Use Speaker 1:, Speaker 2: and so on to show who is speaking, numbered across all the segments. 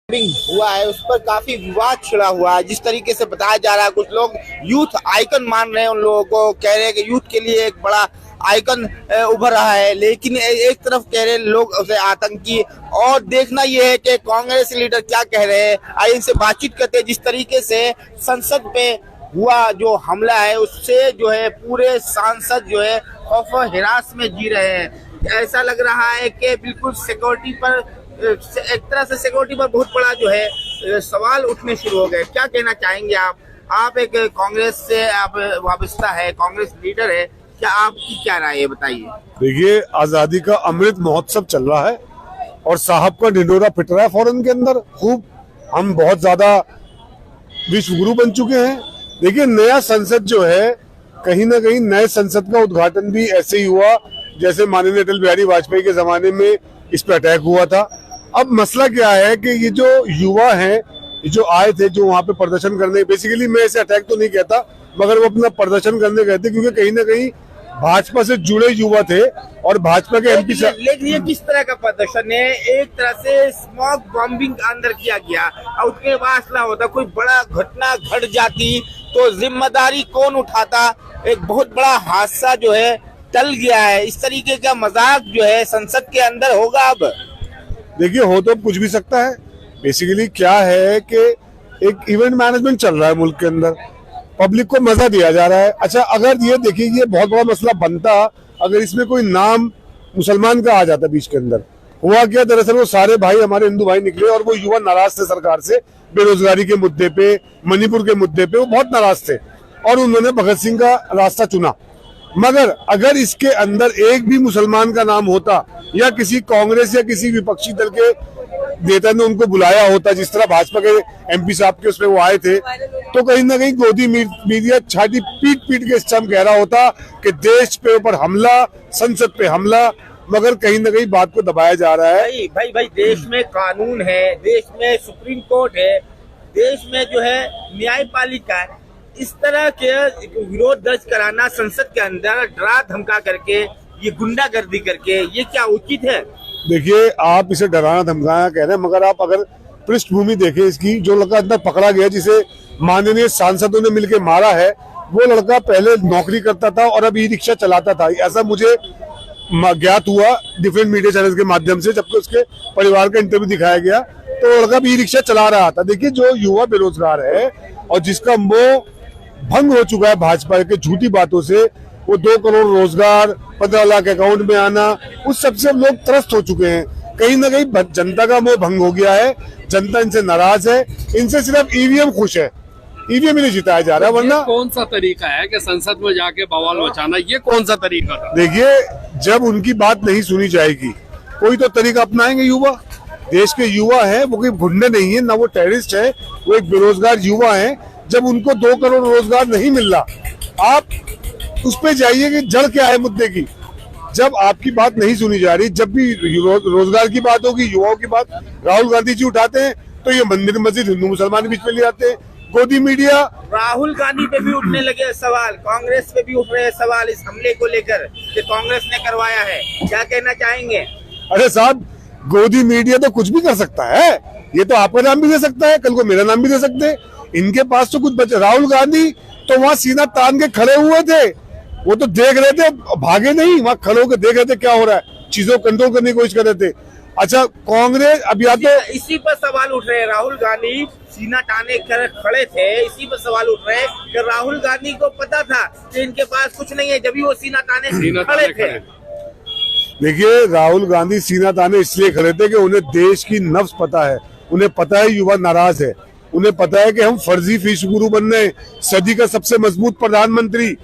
Speaker 1: हुआ है उस पर काफी विवाद छिड़ा हुआ है। जिस तरीके से बताया जा रहा है, कुछ लोग यूथ आइकन मान रहे हैं, उन लोगों को कह रहे हैं कि यूथ के लिए एक बड़ा आइकन उभर रहा है, लेकिन एक तरफ कह रहे हैं लोग उसे आतंकी। और देखना यह है कि कांग्रेस लीडर क्या कह रहे हैं। आइए इनसे बातचीत करते हैं। जिस तरीके से संसद पे हुआ जो हमला है, उससे जो है पूरे सांसद जो है खौफ हिरास में जी रहे हैं। ऐसा लग रहा है कि बिल्कुल सिक्योरिटी पर, एक तरह से सिक्योरिटी पर बहुत बड़ा जो है सवाल उठने शुरू हो गए। क्या कहना चाहेंगे आप एक कांग्रेस से आप वाबस्ता है, कांग्रेस लीडर है, क्या आपकी क्या राय है, बताइए।
Speaker 2: देखिए, आजादी का अमृत महोत्सव चल रहा है और साहब का ढिंढोरा पिट रहा है फौरन के अंदर खूब। हम बहुत ज्यादा विश्व गुरु बन चुके हैं। देखिए, नया संसद जो है, कहीं ना कहीं नए संसद का उद्घाटन भी ऐसे ही हुआ जैसे माननीय अटल बिहारी वाजपेयी के जमाने में इस पर अटैक हुआ था। अब मसला क्या है कि ये जो युवा हैं, ये जो आए थे, जो वहाँ पे प्रदर्शन करने, बेसिकली मैं इसे अटैक तो नहीं कहता, मगर वो अपना प्रदर्शन करने गए थे क्योंकि कहीं ना कहीं भाजपा से जुड़े युवा थे और भाजपा के एमपी।
Speaker 1: लेकिन ये किस तरह का प्रदर्शन है? एक तरह से स्मॉक बॉम्बिंग अंदर किया गया और उसके बाद असला होता, कोई बड़ा घटना घट जाती तो जिम्मेदारी कौन उठाता। एक बहुत बड़ा हादसा जो है टल गया है। इस तरीके का मजाक जो है संसद के अंदर होगा। अब
Speaker 2: देखिए, हो तो कुछ भी सकता है। बेसिकली क्या है कि एक इवेंट मैनेजमेंट चल रहा है मुल्क के अंदर, पब्लिक को मजा दिया जा रहा है। अच्छा, अगर ये देखिए, ये बहुत बड़ा मसला बनता अगर इसमें कोई नाम मुसलमान का आ जाता बीच के अंदर। हुआ क्या, दरअसल वो सारे भाई हमारे हिंदू भाई निकले और वो युवा नाराज थे सरकार से, बेरोजगारी के मुद्दे पे, मणिपुर के मुद्दे पे वो बहुत नाराज थे और उन्होंने भगत सिंह का रास्ता चुना। मगर अगर इसके अंदर एक भी मुसलमान का नाम होता या किसी कांग्रेस या किसी विपक्षी दल के नेता ने उनको बुलाया होता, जिस तरह भाजपा के एमपी साहब के उसमें वो आए थे, तो कहीं ना कहीं गोदी मीडिया छाती पीट पीट के इस कह रहा होता कि देश पे ऊपर हमला, संसद पे हमला। मगर कहीं ना कहीं बात को दबाया जा रहा है।
Speaker 1: भाई देश में कानून है, देश में सुप्रीम कोर्ट है, देश में जो है न्यायपालिका है। इस तरह के विरोध दर्ज कराना संसद के अंदर, डरा धमका करके, ये गुंडागर्दी करके, ये क्या उचित है?
Speaker 2: देखिए, आप इसे डराना धमकाना कह रहे हैं, मगर आप अगर पृष्ठभूमि देखें इसकी, जो लड़का अंदर पकड़ा गया जिसे माननीय सांसदों ने मिलकर मारा है, वो लड़का पहले नौकरी करता था और अब ई रिक्शा चलाता था। ऐसा मुझे ज्ञात हुआ डिफरेंट मीडिया चैनल के माध्यम से, जबकि उसके परिवार का इंटरव्यू दिखाया गया तो लड़का भी ई रिक्शा चला रहा था। देखिए, जो युवा बेरोजगार है और जिसका मोह भंग हो चुका है भाजपा के झूठी बातों से, वो 2 करोड़ रोजगार, 15 लाख अकाउंट में आना, उस सबसे लोग त्रस्त हो चुके हैं। कहीं ना कहीं जनता का मोह भंग हो गया है, जनता इनसे नाराज है, इनसे सिर्फ ईवीएम खुश है, ईवीएम ही नहीं जिताया जा रहा। वरना
Speaker 3: कौन सा तरीका है कि संसद में जाके बवाल मचाना, ये कौन सा तरीका था?
Speaker 2: देखिए, जब उनकी बात नहीं सुनी जाएगी, कोई तो तरीका अपनाएंगे युवा। देश के युवा है, वो कोई गुंडे नहीं है, ना वो टेररिस्ट है, वो एक बेरोजगार युवा है। जब उनको 2 करोड़ रोजगार नहीं मिल रहा, आप उस पे जाइए कि जड़ क्या है मुद्दे की। जब आपकी बात नहीं सुनी जा रही, जब भी रोजगार की बात होगी, युवाओं की बात राहुल गांधी जी उठाते हैं तो ये मंदिर मस्जिद हिंदू मुसलमान बीच में ले आते हैं। गोदी मीडिया,
Speaker 1: राहुल गांधी पे भी उठने लगे सवाल, कांग्रेस पे भी उठ रहे सवाल इस हमले को लेकर कि कांग्रेस ने करवाया है। क्या कहना चाहेंगे?
Speaker 2: अरे साहब, गोदी मीडिया तो कुछ भी कर सकता है। ये तो आपका नाम भी दे सकता है, कल को मेरा नाम भी दे सकते हैं। इनके पास तो कुछ बचे। राहुल गांधी तो वहाँ सीना तान के खड़े हुए थे, वो तो देख रहे थे, भागे नहीं, वहाँ खड़े होकर देख रहे थे क्या हो रहा है, चीजों को कंट्रोल करने की कोशिश कर रहे थे। अच्छा, कांग्रेस अब या तो
Speaker 1: इसी पर सवाल उठ रहे हैं, राहुल गांधी सीना ताने खड़े थे, इसी पर सवाल उठ रहे हैं कि राहुल गांधी को पता था कि इनके पास कुछ नहीं है, जब भी वो सीना ताने खड़े थे।
Speaker 2: देखिए, राहुल गांधी सीना ताने इसलिए खड़े थे कि उन्हें देश की नब्ज पता है, उन्हें पता है युवा नाराज है, उन्हें पता है कि हम फर्जी विश्व गुरु बन रहे हैं, सदी का सबसे मजबूत प्रधानमंत्री,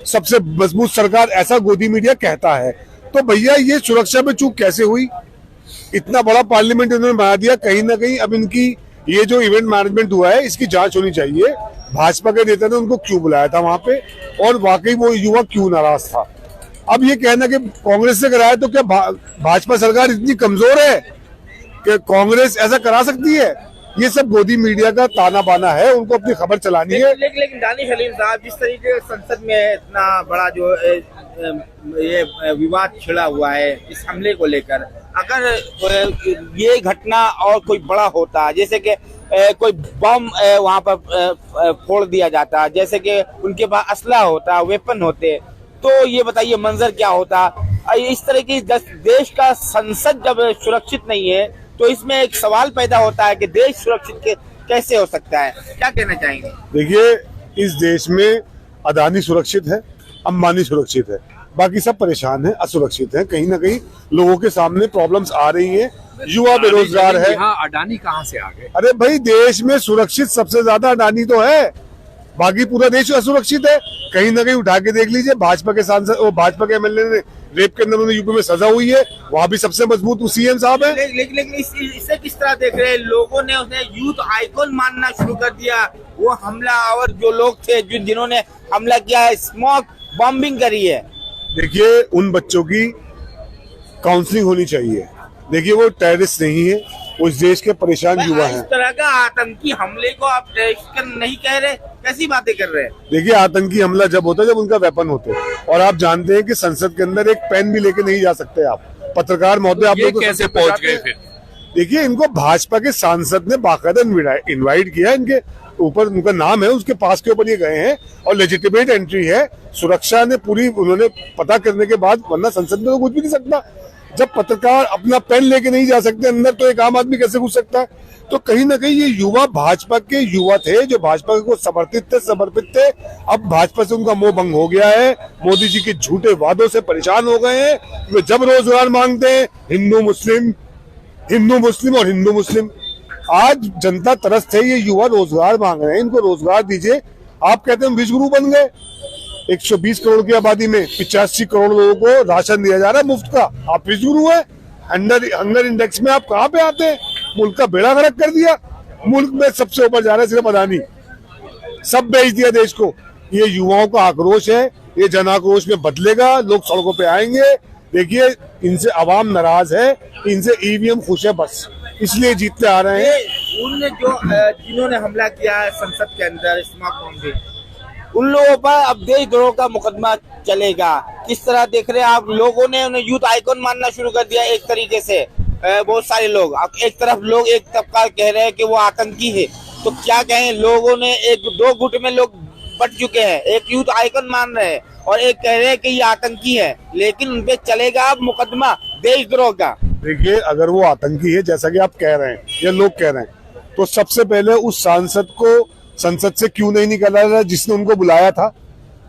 Speaker 2: सबसे मजबूत सरकार, ऐसा गोदी मीडिया कहता है। तो भैया, ये सुरक्षा में चूक कैसे हुई? इतना बड़ा पार्लियामेंट इन्होंने बना दिया। कहीं ना कहीं अब इनकी ये जो इवेंट मैनेजमेंट हुआ है, इसकी जांच होनी चाहिए। भाजपा के नेता ने उनको क्यों बुलाया था वहां पे, और वाकई वो युवा क्यों नाराज था? अब ये कहना कि कांग्रेस से कराया, तो क्या भाजपा सरकार इतनी कमजोर है कि कांग्रेस ऐसा करा सकती है? ये सब गोदी मीडिया का ताना बाना है, उनको अपनी खबर चलानी है।
Speaker 1: लेकिन दानिश हलीम साहब, जिस तरीके से संसद में इतना बड़ा जो ये विवाद छिड़ा हुआ है इस हमले को लेकर, अगर ये घटना और कोई बड़ा होता, जैसे कि कोई बम वहां पर फोड़ दिया जाता, जैसे कि उनके पास असला होता, वेपन होते, तो ये बताइए मंजर क्या होता। इस तरह की देश का संसद जब सुरक्षित नहीं है तो इसमें एक सवाल पैदा होता है कि देश सुरक्षित कैसे हो सकता है। क्या कहना चाहेंगे?
Speaker 2: देखिए, इस देश में अदानी सुरक्षित है, अंबानी सुरक्षित है, बाकी सब परेशान है, असुरक्षित है। कहीं ना कहीं लोगों के सामने प्रॉब्लम्स आ रही हैं, युवा बेरोजगार है।
Speaker 3: यहाँ अडानी कहाँ से आ गए?
Speaker 2: अरे भाई, देश में सुरक्षित सबसे ज्यादा अडानी तो है, बाकी पूरा देश असुरक्षित है। कहीं ना कहीं उठा के देख लीजिए, भाजपा के सांसद और भाजपा के एमएलए ने रेप के अंदर उन्हें यूपी में सजा हुई है, वहां भी सबसे मजबूत सीएम साहब है।
Speaker 1: लेकिन इसे किस तरह देख रहे हैं? लोगों ने उन्हें यूथ आइकॉन मानना शुरू कर दिया। वो हमला और जो लोग थे जिन्होंने हमला किया है, स्मोक बॉम्बिंग करी है।
Speaker 2: देखिए, उन बच्चों की काउंसलिंग होनी चाहिए। देखिए, वो टेररिस्ट नहीं है, वो इस देश के परेशान युवा हैं।
Speaker 1: इस तरह का आतंकी हमले को आप टेररिस्ट नहीं कह रहे, कैसी बातें कर रहे हैं?
Speaker 2: देखिए, आतंकी हमला जब होता है जब उनका वेपन होते हैं, और आप जानते हैं कि संसद के अंदर एक पेन भी लेके नहीं जा सकते आप। पत्रकार महोदय, आप लोग
Speaker 3: कैसे पहुंच गए फिर?
Speaker 2: देखिए, इनको भाजपा के सांसद ने बाकायदा इनवाइट किया, इनके ऊपर उनका नाम है, उसके पास के ऊपर ये गए हैं और लेजिटिमेट एंट्री है। सुरक्षा ने पूरी उन्होंने पता करने के बाद, वरना संसद में तो कुछ भी नहीं सकता। जब पत्रकार अपना पेन लेके नहीं जा सकते अंदर, तो एक आम आदमी कैसे घुस सकता है? तो कहीं ना कहीं ये युवा भाजपा के युवा थे, जो भाजपा को समर्पित थे। अब भाजपा से उनका मोह भंग हो गया है, मोदी जी के झूठे वादों से परेशान हो गए हैं। वे जब रोजगार मांगते हैं, हिंदू मुस्लिम और हिंदू मुस्लिम। आज जनता तरस है, ये युवा रोजगार मांग रहे हैं, इनको रोजगार दीजिए। आप कहते हैं हम विश्वगुरु बन गए। 120 करोड़ की आबादी में 85 करोड़ लोगों को राशन दिया जा रहा है मुफ्त का। आप विश्वगुरु है? हंगर इंडेक्स में आप कहाँ पे आते हैं? मुल्क का बेड़ा गर्क कर दिया। मुल्क में सबसे ऊपर जा रहा है सिर्फ अदानी, सब बेच दिया देश को। ये युवाओं का आक्रोश है, ये जन आक्रोश में बदलेगा, लोग सड़कों पे आएंगे। देखिए, इनसे आवाम नाराज है, इनसे ईवीएम खुश है, बस इसलिए जीतते आ रहे हैं।
Speaker 1: उनने जिन्होंने हमला किया है संसद के अंदर, स्मोक बॉम्बिंग, उन लोगों पर अब देशद्रोह का मुकदमा चलेगा। किस तरह देख रहे हैं आप? लोगों ने उन्हें यूथ आइकॉन मानना शुरू कर दिया एक तरीके से। बहुत सारे लोग, एक तरफ लोग, एक तबका कह रहे हैं कि वो आतंकी है, तो क्या कहें? लोगों ने एक दो गुट में लोग बट चुके हैं, एक यूथ आइकॉन मान रहे हैं और एक कह रहे हैं कि ये आतंकी है, लेकिन उनपे चलेगा अब मुकदमा देशद्रोह का।
Speaker 2: देखिए, अगर वो आतंकी है जैसा कि आप कह रहे हैं या लोग कह रहे हैं, तो सबसे पहले उस सांसद को संसद से क्यों नहीं निकाला था जिसने उनको बुलाया था?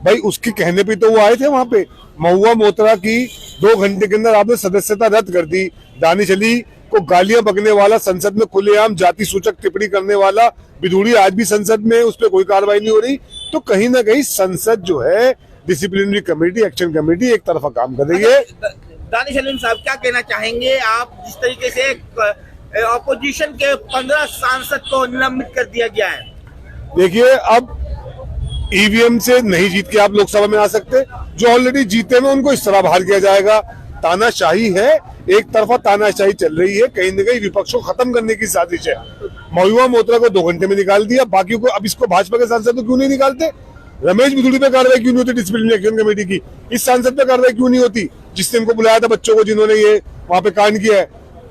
Speaker 2: भाई, उसके कहने पे तो वो आए थे वहां पे। महुआ मोतरा की 2 घंटे के अंदर आपने सदस्यता रद्द कर दी। दानिश अली को गालियां बकने वाला, संसद में खुलेआम जाति सूचक टिप्पणी करने वाला बिधूड़ी आज भी संसद में, उस पर कोई कार्रवाई नहीं हो रही। तो कहीं ना कहीं संसद जो है, डिसिप्लिनरी कमेटी, एक्शन कमेटी एक तरफा काम कर रही है।
Speaker 1: दानिश अली साहब, क्या कहना चाहेंगे आप? जिस तरीके से ऑपोजिशन के 15 सांसद को निलंबित कर दिया गया है।
Speaker 2: देखिए, अब ईवीएम से नहीं जीत के आप लोकसभा में आ सकते, जो ऑलरेडी जीते हैं उनको इस तरह बाहर किया जाएगा। तानाशाही है, एक तरफा तानाशाही चल रही है, कहीं न कहीं विपक्ष को खत्म करने की साजिश है। महुआ मोतरा को 2 घंटे में निकाल दिया, बाकी को अब इसको भाजपा के सांसद को क्यों नहीं निकालते? रमेश बिधूड़ी पे कार्रवाई क्यों नहीं होती डिसिप्लिनरी एक्शन कमेटी की? इस सांसद पे कार्रवाई क्यों नहीं होती जिसने इनको बुलाया था, बच्चों को, जिन्होंने ये वहां पे कांड किया है?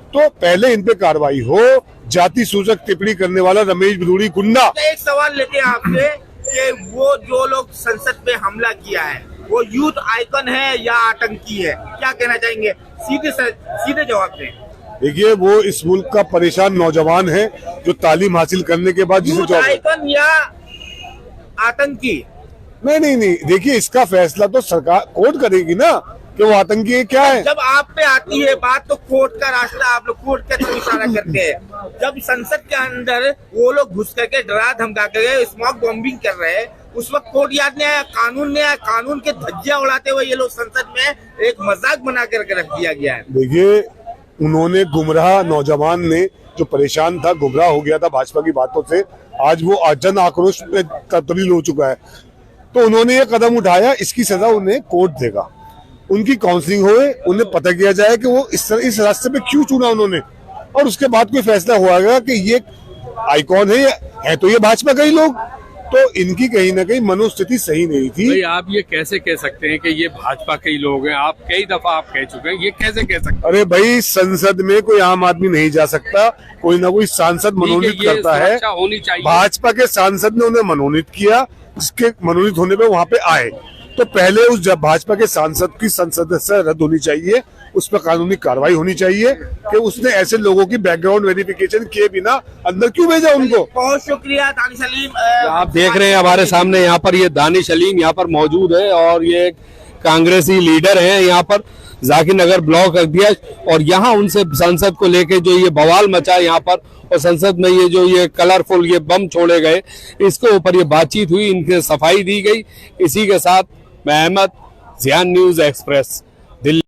Speaker 2: तो पहले इन पे कार्रवाई हो। जाति सूचक टिप्पणी करने वाला रमेश बिधूड़ी गुंडा।
Speaker 1: एक सवाल लेते हैं आपसे कि वो जो लोग संसद पे हमला किया है, वो यूथ आइकन है या आतंकी है? क्या कहना चाहेंगे? सीधे जवाब दें।
Speaker 2: देखिए, वो इस मुल्क का परेशान नौजवान है जो तालीम हासिल करने के बाद
Speaker 1: यूथ आइकन या आतंकी?
Speaker 2: नहीं, देखिए, इसका फैसला तो सरकार कोर्ट करेगी ना कि वो आतंकी है क्या है।
Speaker 1: जब आप पे आती है बात तो कोर्ट का रास्ता, आप लोग कोर्ट के तरफ इशारा करते हैं। जब संसद के अंदर वो लोग घुस करके डरा धमका कर स्मोक बॉम्बिंग कर रहे हैं, उस वक्त कोर्ट याद नहीं आया, कानून नहीं आया। कानून के धज्जियां उड़ाते हुए ये लोग संसद में एक मजाक बना कर रख दिया गया है।
Speaker 2: देखिए, उन्होंने गुमराह नौजवान ने जो परेशान था, गुमराह हो गया था भाजपा की बातों से, आज वो जन आक्रोश में तब्दील हो चुका है। तो उन्होंने ये कदम उठाया, इसकी सजा उन्हें कोर्ट देगा। उनकी काउंसलिंग होए, उन्हें पता किया जाए कि वो इस रास्ते पे क्यों चुना उन्होंने, और उसके बाद कोई फैसला हुआ कि ये आइकॉन है तो ये भाजपा के ही लोग, तो इनकी कहीं ना कहीं मनोस्थिति सही नहीं थी।
Speaker 3: भाई आप ये कैसे कह सकते हैं कि ये भाजपा के ही लोग हैं? आप कई दफा आप कह चुके हैं, ये कैसे कह सकते हैं?
Speaker 2: अरे भाई, संसद में कोई आम आदमी नहीं जा सकता, कोई ना कोई सांसद मनोनीत
Speaker 3: ठीक है, ये
Speaker 2: करता है।
Speaker 3: सुरक्षा होनी चाहिए।
Speaker 2: भाजपा के सांसद ने उन्हें मनोनीत किया, जिसके मनोनीत होने पे वहां पे आए, तो पहले उस जब भाजपा के सांसद की सदस्यता रद्द होनी चाहिए, उस पर कानूनी कार्रवाई होनी चाहिए कि उसने ऐसे लोगों की बैकग्राउंड वेरिफिकेशन किए बिना अंदर क्यों भेजा उनको।
Speaker 1: बहुत शुक्रिया दानिश सलीम।
Speaker 3: आप देख रहे हैं हमारे सामने यहाँ पर ये दानिश सलीम यहाँ पर मौजूद है और ये कांग्रेसी लीडर हैं यहाँ पर, जाकिर नगर ब्लॉक अध्यक्ष, और यहाँ उनसे संसद को लेके जो ये बवाल मचा यहाँ पर और संसद में ये जो ये कलरफुल ये बम छोड़े गए, इसके ऊपर ये बातचीत हुई, इनके सफाई दी गई। इसी के साथ मैं अहमद, ज़ियान न्यूज़ एक्सप्रेस, दिल्ली।